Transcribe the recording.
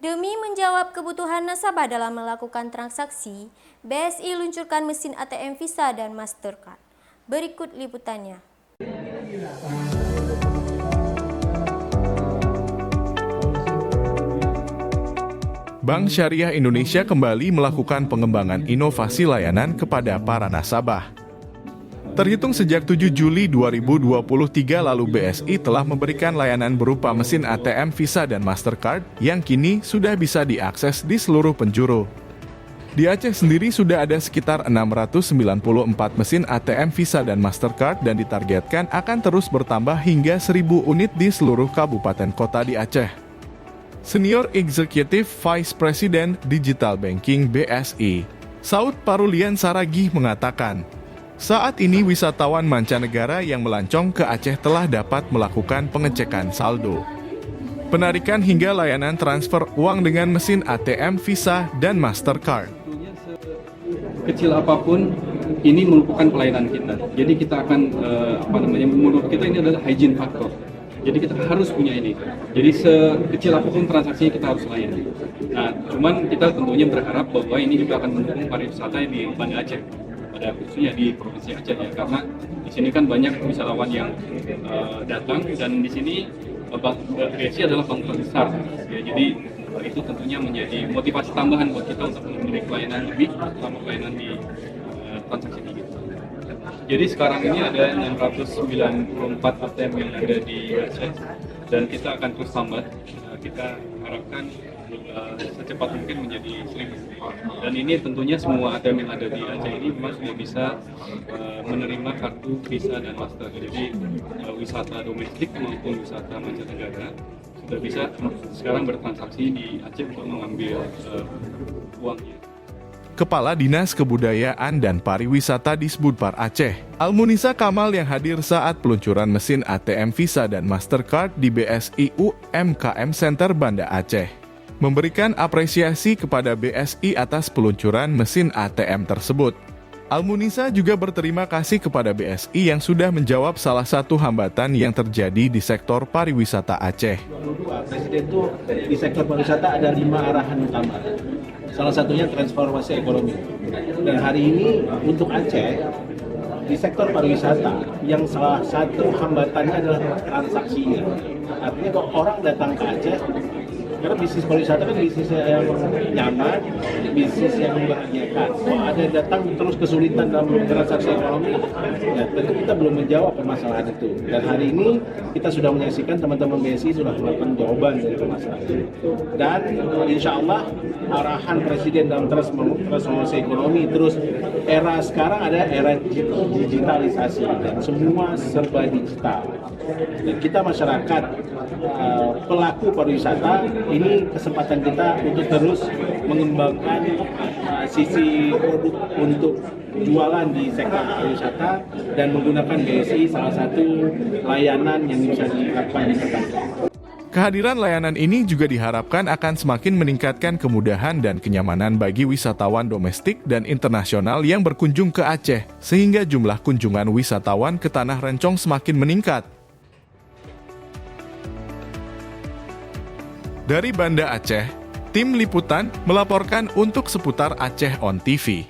Demi menjawab kebutuhan nasabah dalam melakukan transaksi, BSI luncurkan mesin ATM Visa dan Mastercard. Berikut liputannya. Bank Syariah Indonesia kembali melakukan pengembangan inovasi layanan kepada para nasabah. Terhitung sejak 7 Juli 2023 lalu BSI telah memberikan layanan berupa mesin ATM Visa dan Mastercard yang kini sudah bisa diakses di seluruh penjuru. Di Aceh sendiri sudah ada sekitar 694 mesin ATM Visa dan Mastercard dan ditargetkan akan terus bertambah hingga 1.000 unit di seluruh kabupaten kota di Aceh. Senior Executive Vice President Digital Banking BSI, Saud Parulian Saragih mengatakan, saat ini wisatawan mancanegara yang melancong ke Aceh telah dapat melakukan pengecekan saldo, penarikan hingga layanan transfer uang dengan mesin ATM Visa dan Mastercard. Kecil apapun, ini merupakan pelayanan kita. Jadi kita akan, menurut kita ini adalah hygiene factor. Jadi kita harus punya ini. Jadi sekecil apapun transaksinya kita harus layani. Nah, cuman kita tentunya berharap bahwa ini juga akan mendukung pariwisata di Banda Aceh. Khususnya di Provinsi Aceh ya, karena di sini kan banyak wisatawan yang datang dan di sini BSI adalah bank terbesar ya, jadi itu tentunya menjadi motivasi tambahan buat kita untuk memberi pelayanan lebih, terutama pelayanan di transaksi digital. Jadi sekarang ini ada 694 ATM yang ada di Aceh dan kita akan terus tambah. Kita harapkan secepat mungkin menjadi 1.000. Dan ini tentunya semua ATM yang ada di Aceh ini memang sudah bisa menerima kartu Visa dan Master. Jadi wisata domestik maupun wisata mancanegara sudah bisa sekarang bertransaksi di Aceh untuk mengambil uangnya. Kepala Dinas Kebudayaan dan Pariwisata di Sbudpar Aceh, Almunisa Kamal yang hadir saat peluncuran mesin ATM Visa dan Mastercard di BSI UMKM Center Banda Aceh, memberikan apresiasi kepada BSI atas peluncuran mesin ATM tersebut. Almunisa juga berterima kasih kepada BSI yang sudah menjawab salah satu hambatan yang terjadi di sektor pariwisata Aceh. Presiden itu di sektor pariwisata ada 5 arahan utama. Salah satunya transformasi ekonomi. Dan hari ini untuk Aceh, di sektor pariwisata, yang salah satu hambatannya adalah transaksinya. Artinya kalau orang datang ke Aceh, karena bisnis pariwisata kan bisnis yang nyaman, bisnis yang membahagiakan. Kalau ada datang terus kesulitan dalam transaksi ekonomi, ya tentu kita belum menjawab permasalahan itu. Dan hari ini kita sudah menyaksikan teman-teman BSI sudah melakukan jawaban dari permasalahan itu. Dan insya Allah arahan Presiden dalam transformasi ekonomi terus era sekarang ada era digitalisasi dan semua serba digital. Dan kita masyarakat pelaku pariwisata ini kesempatan kita untuk terus mengembangkan sisi produk untuk jualan di sektor pariwisata dan menggunakan BSI salah satu layanan yang bisa dilakukan di tempat. Kehadiran layanan ini juga diharapkan akan semakin meningkatkan kemudahan dan kenyamanan bagi wisatawan domestik dan internasional yang berkunjung ke Aceh, sehingga jumlah kunjungan wisatawan ke Tanah Rencong semakin meningkat. Dari Banda Aceh, tim liputan melaporkan untuk seputar Aceh On TV.